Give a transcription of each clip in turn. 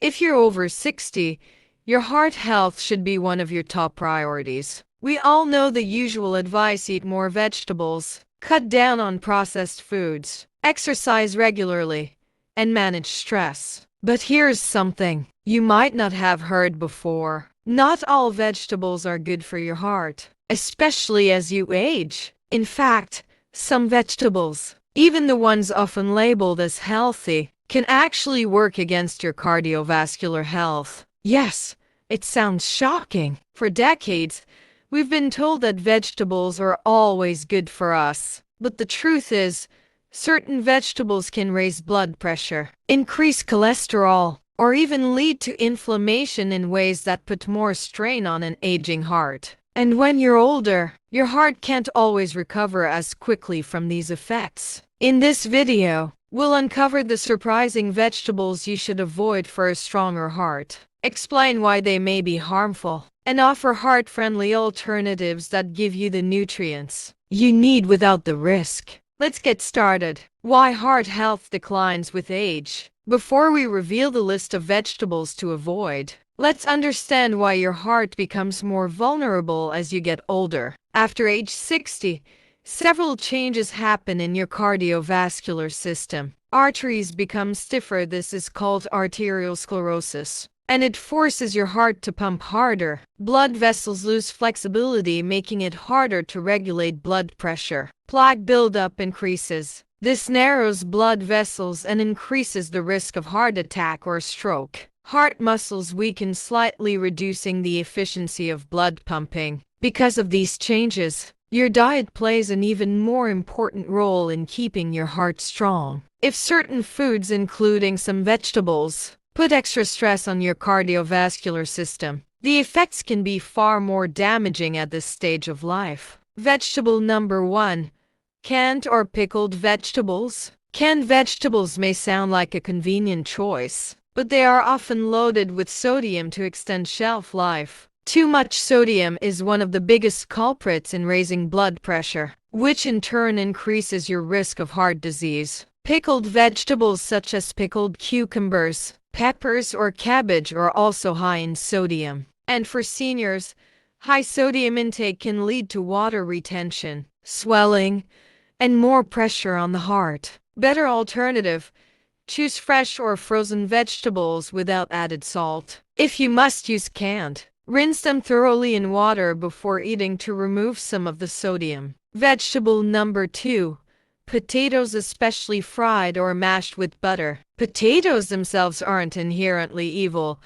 If you're over 60, your heart health should be one of your top priorities. We all know the usual advice: eat more vegetables, cut down on processed foods, exercise regularly, and manage stress. But here's something you might not have heard before. Not all vegetables are good for your heart, especially as you age. In fact, some vegetables, even the ones often labeled as healthy, can actually work against your cardiovascular health. Yes, it sounds shocking. For decades, we've been told that vegetables are always good for us. But the truth is, certain vegetables can raise blood pressure, increase cholesterol, or even lead to inflammation in ways that put more strain on an aging heart. And when you're older, your heart can't always recover as quickly from these effects. In this video, we'll uncover the surprising vegetables you should avoid for a stronger heart, explain why they may be harmful, and offer heart-friendly alternatives that give you the nutrients you need without the risk. Let's get started. Why heart health declines with age. Before we reveal the list of vegetables to avoid, let's understand why your heart becomes more vulnerable as you get older. After age 60, several changes happen in your cardiovascular system. Arteries become stiffer. This is called arteriosclerosis, and it forces your heart to pump harder. Blood vessels lose flexibility, making it harder to regulate blood pressure. Plaque buildup increases. This narrows blood vessels and increases the risk of heart attack or stroke. Heart muscles weaken slightly, reducing the efficiency of blood pumping. Because of these changes, your diet plays an even more important role in keeping your heart strong. If certain foods, including some vegetables, put extra stress on your cardiovascular system, the effects can be far more damaging at this stage of life. Vegetable number 1. Canned or pickled vegetables. Canned vegetables may sound like a convenient choice, but they are often loaded with sodium to extend shelf life. Too much sodium is one of the biggest culprits in raising blood pressure, which in turn increases your risk of heart disease. Pickled vegetables such as pickled cucumbers, peppers, or cabbage are also high in sodium. And for seniors, high sodium intake can lead to water retention, swelling, and more pressure on the heart. Better alternative: choose fresh or frozen vegetables without added salt. If you must use canned, rinse them thoroughly in water before eating to remove some of the sodium. Vegetable number 2. Potatoes, especially fried or mashed with butter. Potatoes themselves aren't inherently evil,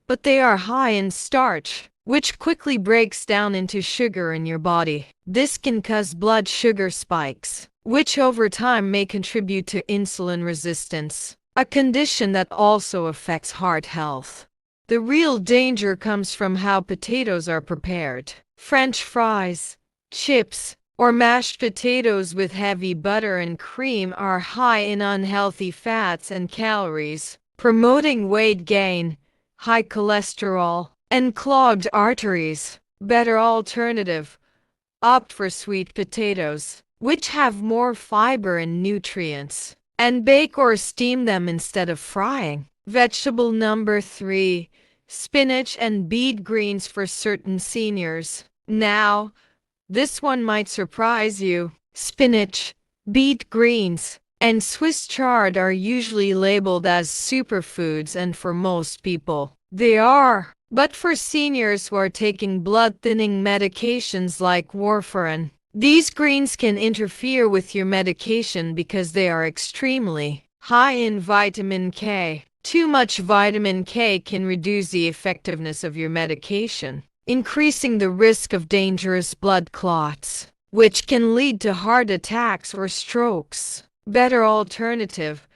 but they are high in starch, which quickly breaks down into sugar in your body. This can cause blood sugar spikes, which over time may contribute to insulin resistance, a condition that also affects heart health. The real danger comes from how potatoes are prepared. French fries, chips, or mashed potatoes with heavy butter and cream are high in unhealthy fats and calories, promoting weight gain, high cholesterol, and clogged arteries. Better alternative: opt for sweet potatoes, which have more fiber and nutrients, and bake or steam them instead of frying. Vegetable number 3. Spinach and beet greens for certain seniors. Now, this one might surprise you. Spinach, beet greens, and Swiss chard are usually labeled as superfoods, and for most people, they are. But for seniors who are taking blood-thinning medications like warfarin, these greens can interfere with your medication because they are extremely high in vitamin K. Too much vitamin K can reduce the effectiveness of your medication, increasing the risk of dangerous blood clots, which can lead to heart attacks or strokes. Better alternative: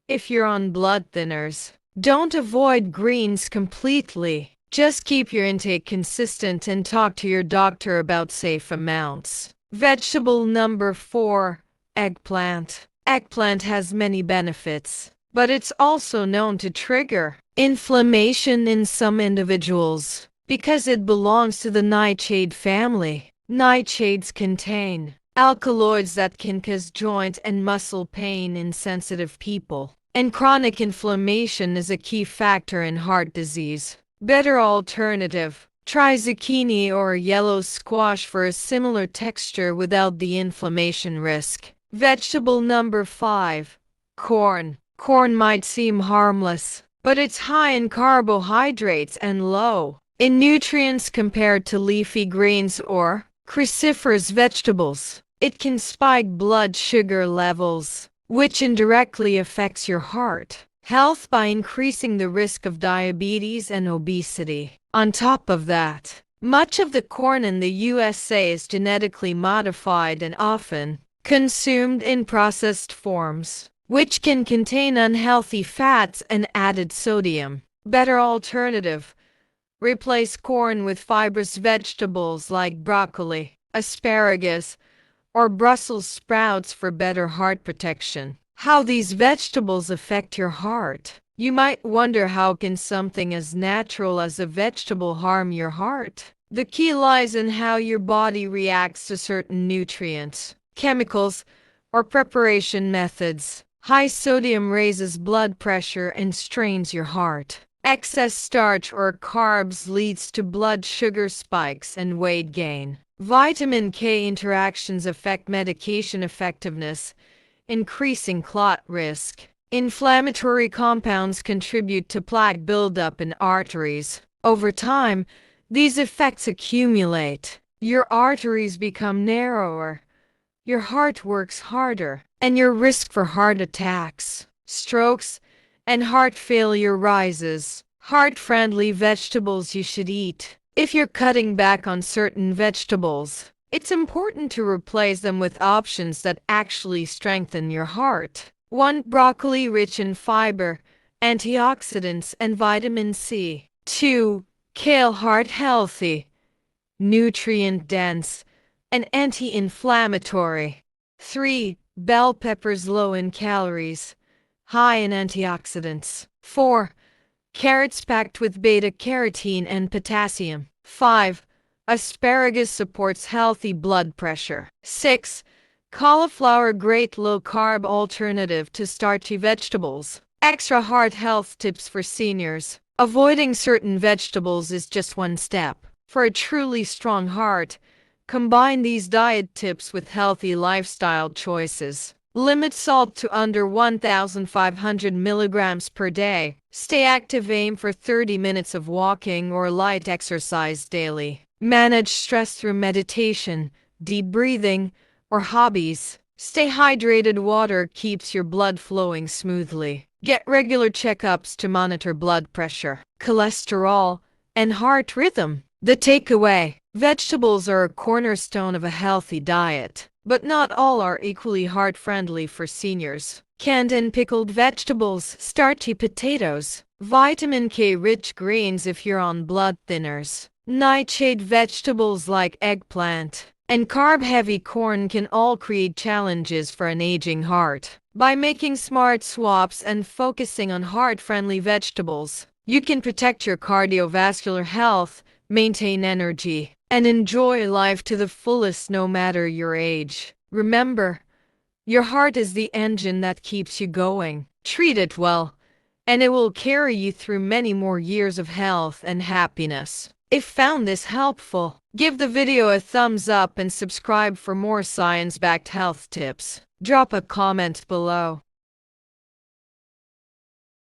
if you're on blood thinners, don't avoid greens completely. Just keep your intake consistent and talk to your doctor about safe amounts. Vegetable number 4. Eggplant. Eggplant has many benefits, but it's also known to trigger inflammation in some individuals because it belongs to the nightshade family. Nightshades contain alkaloids that can cause joint and muscle pain in sensitive people. and chronic inflammation is a key factor in heart disease. Better alternative. Try zucchini or yellow squash for a similar texture without the inflammation risk. Vegetable number 5. Corn. Corn might seem harmless, but it's high in carbohydrates and low in nutrients compared to leafy greens or cruciferous vegetables. It can spike blood sugar levels, which indirectly affects your heart health by increasing the risk of diabetes and obesity. On top of that, much of the corn in the USA is genetically modified and often consumed in processed forms, which can contain unhealthy fats and added sodium. Better alternative. Replace corn with fibrous vegetables like broccoli, asparagus, or Brussels sprouts for better heart protection. How these vegetables affect your heart. You might wonder, how can something as natural as a vegetable harm your heart? The key lies in how your body reacts to certain nutrients, chemicals, or preparation methods. High sodium raises blood pressure and strains your heart. Excess starch or carbs leads to blood sugar spikes and weight gain. Vitamin K interactions affect medication effectiveness, increasing clot risk. Inflammatory compounds contribute to plaque buildup in arteries. Over time, these effects accumulate. Your arteries become narrower, your heart works harder, and your risk for heart attacks, strokes, and heart failure rises. Heart-friendly vegetables you should eat. If you're cutting back on certain vegetables, it's important to replace them with options that actually strengthen your heart. 1. Broccoli, rich in fiber, antioxidants, and vitamin C. 2. Kale, heart healthy, nutrient dense, and anti-inflammatory. 3. Bell peppers, low in calories, high in antioxidants. 4. Carrots, packed with beta-carotene and potassium. 5. Asparagus, supports healthy blood pressure. 6. Cauliflower, great low-carb alternative to starchy vegetables. Extra heart health tips for seniors. Avoiding certain vegetables is just one step. For a truly strong heart, combine these diet tips with healthy lifestyle choices. Limit salt to under 1,500 milligrams per day. Stay active, aim for 30 minutes of walking or light exercise daily. Manage stress through meditation, deep breathing, or hobbies. Stay hydrated, water keeps your blood flowing smoothly. Get regular checkups to monitor blood pressure, cholesterol, and heart rhythm. The takeaway: vegetables are a cornerstone of a healthy diet, but not all are equally heart-friendly for seniors. Canned and pickled vegetables, starchy potatoes, vitamin K-rich greens if you're on blood thinners, nightshade vegetables like eggplant, and carb-heavy corn can all create challenges for an aging heart. By making smart swaps and focusing on heart-friendly vegetables, you can protect your cardiovascular health, maintain energy, and enjoy life to the fullest no matter your age. Remember, your heart is the engine that keeps you going. Treat it well, and it will carry you through many more years of health and happiness. If found this helpful, give the video a thumbs up and subscribe for more science-backed health tips. Drop a comment below.